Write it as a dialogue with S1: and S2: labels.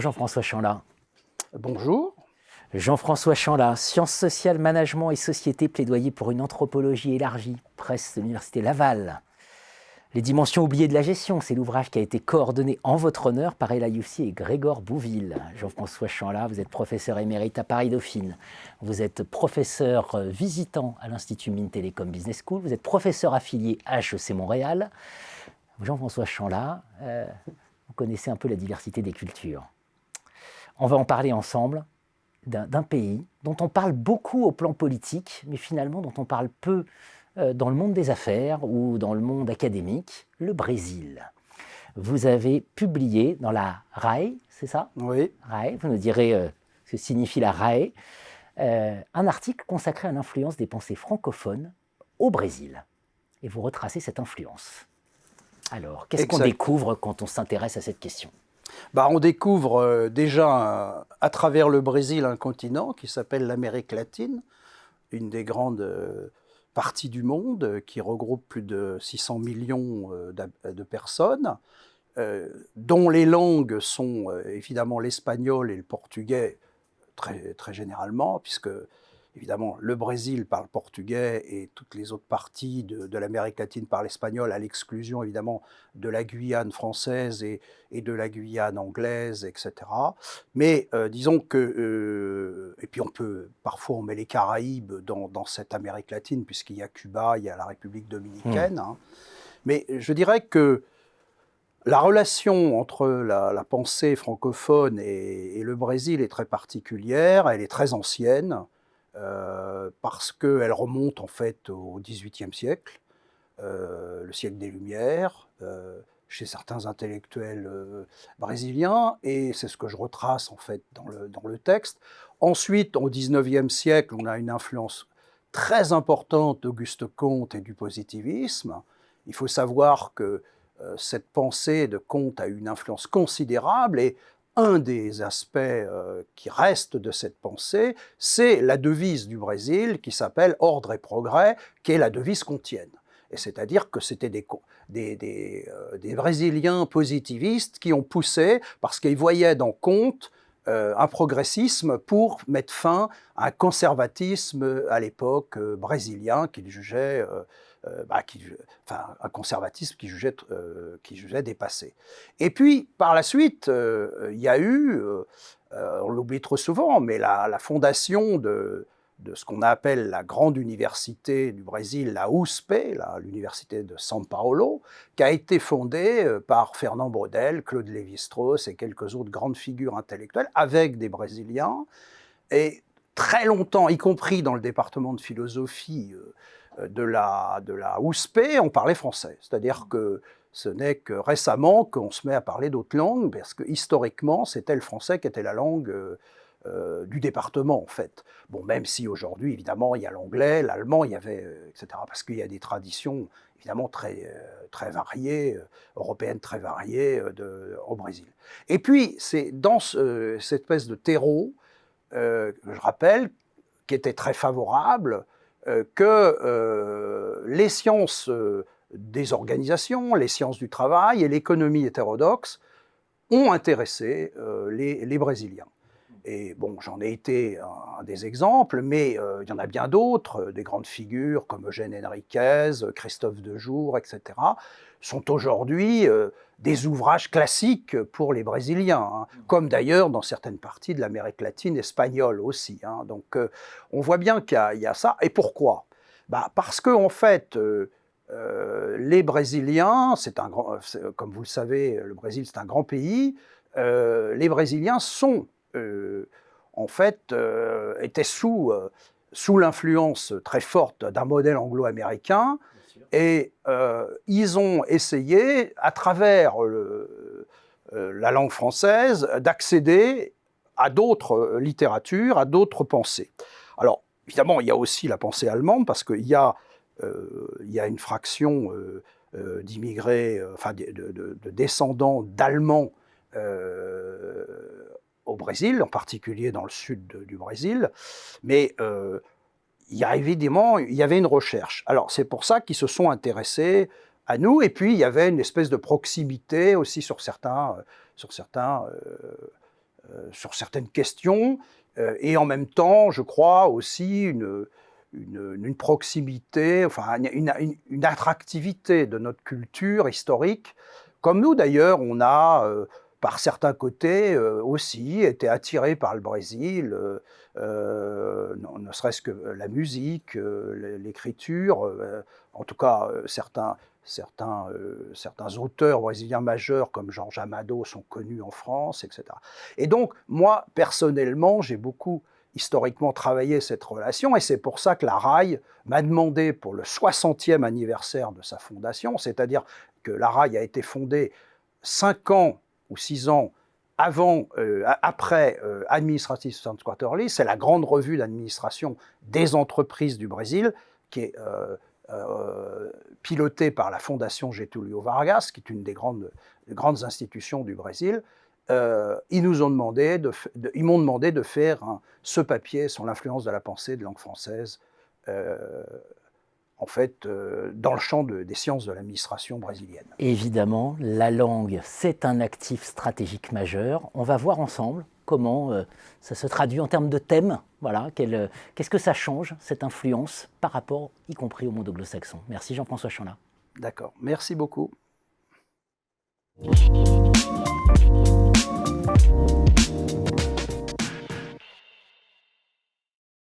S1: Jean-François Chanlat.
S2: Bonjour.
S1: Jean-François Chanlat, Sciences sociales, management et société, plaidoyer pour une anthropologie élargie, presse de l'Université Laval. Les dimensions oubliées de la gestion, c'est l'ouvrage qui a été coordonné en votre honneur par Ella Youssi et Grégoire Bouville. Jean-François Chanlat, vous êtes professeur émérite à Paris-Dauphine. Vous êtes professeur visitant à l'Institut Mines Télécom Business School. Vous êtes professeur affilié à HEC Montréal. Jean-François Chanlat, vous connaissez un peu la diversité des cultures. On va en parler ensemble d'un pays dont on parle beaucoup au plan politique, mais finalement dont on parle peu dans le monde des affaires ou dans le monde académique, le Brésil. Vous avez publié dans la RAE, c'est ça?
S2: Oui.
S1: RAE, vous nous direz ce que signifie la RAE, un article consacré à l'influence des pensées francophones au Brésil. Et vous retracez cette influence. Alors, qu'est-ce qu'on découvre quand on s'intéresse à cette question?
S2: On découvre déjà à travers le Brésil un continent qui s'appelle l'Amérique latine, une des grandes parties du monde qui regroupe plus de 600 millions de personnes, dont les langues sont évidemment l'espagnol et le portugais très, très généralement, puisque évidemment, le Brésil parle portugais et toutes les autres parties de l'Amérique latine parlent espagnol, à l'exclusion évidemment de la Guyane française et de la Guyane anglaise, etc. Mais disons que, et puis parfois on met les Caraïbes dans cette Amérique latine, puisqu'il y a Cuba, il y a la République dominicaine. Hein. Mais je dirais que la relation entre la pensée francophone et le Brésil est très particulière, elle est très ancienne. Parce qu'elle remonte en fait au XVIIIe siècle, le siècle des Lumières, chez certains intellectuels brésiliens, et c'est ce que je retrace en fait dans le texte. Ensuite, au XIXe siècle, on a une influence très importante d'Auguste Comte et du positivisme. Il faut savoir que cette pensée de Comte a eu une influence considérable, et un des aspects qui restent de cette pensée, c'est la devise du Brésil qui s'appelle « Ordre et progrès », qui est la devise comtienne. Et c'est-à-dire que c'était des Brésiliens positivistes qui ont poussé, parce qu'ils voyaient dans Comte un progressisme pour mettre fin à un conservatisme à l'époque brésilien qu'ils jugeaient... un conservatisme qui jugeait dépassé. Et puis, par la suite, il y a eu, on l'oublie trop souvent, mais la fondation de ce qu'on appelle la grande université du Brésil, la USP, l'université de São Paulo, qui a été fondée par Fernand Braudel, Claude Lévi-Strauss et quelques autres grandes figures intellectuelles, avec des Brésiliens. Et très longtemps, y compris dans le département de philosophie de la USP, on parlait français. C'est-à-dire que ce n'est que récemment qu'on se met à parler d'autres langues, parce que historiquement, c'était le français qui était la langue du département, en fait. Bon, même si aujourd'hui, évidemment, il y a l'anglais, l'allemand, il y avait, etc., parce qu'il y a des traditions, évidemment, très, très variées, européennes très variées au Brésil. Et puis, c'est dans cette espèce de terreau, je rappelle, qui était très favorable, que les sciences des organisations, les sciences du travail et l'économie hétérodoxe ont intéressé les Brésiliens. Et bon, j'en ai été un des exemples, mais il y en a bien d'autres, des grandes figures comme Eugène Henriquez, Christophe Dejour, etc., sont aujourd'hui des ouvrages classiques pour les Brésiliens, hein, comme d'ailleurs dans certaines parties de l'Amérique latine espagnole aussi. Hein. Donc on voit bien qu'il y a ça. Et pourquoi? Parce qu'en fait, les Brésiliens, comme vous le savez, le Brésil c'est un grand pays, les Brésiliens sont... en fait, étaient sous l'influence très forte d'un modèle anglo-américain, et ils ont essayé, à travers la langue française, d'accéder à d'autres littératures, à d'autres pensées. Alors, évidemment, il y a aussi la pensée allemande, parce qu'il y a une fraction d'immigrés, de descendants d'Allemands au Brésil, en particulier dans le sud du Brésil, mais il y avait une recherche. Alors c'est pour ça qu'ils se sont intéressés à nous, et puis il y avait une espèce de proximité aussi sur certains sur certaines questions, et en même temps, je crois aussi une proximité, enfin une attractivité de notre culture historique. Comme nous d'ailleurs, on a, par certains côtés, aussi été attirés par le Brésil, ne serait-ce que la musique, l'écriture, en tout cas certains auteurs brésiliens majeurs comme Jorge Amado sont connus en France, etc. Et donc, moi, personnellement, j'ai beaucoup historiquement travaillé cette relation, et c'est pour ça que la RAI m'a demandé pour le 60e anniversaire de sa fondation, c'est-à-dire que la RAI a été fondée 5 ans ou 6 ans après Administrative Sans Quarterly, c'est la grande revue d'administration des entreprises du Brésil, qui est pilotée par la Fondation Getúlio Vargas, qui est une des grandes institutions du Brésil. Ils m'ont demandé de faire ce papier sur l'influence de la pensée de langue française, en fait, dans le champ des sciences de l'administration brésilienne.
S1: Évidemment, la langue, c'est un actif stratégique majeur. On va voir ensemble comment ça se traduit en termes de thèmes. Voilà, qu'est-ce que ça change, cette influence, par rapport, y compris au monde anglo-saxon. Merci Jean-François Chanlat.
S2: D'accord, merci beaucoup.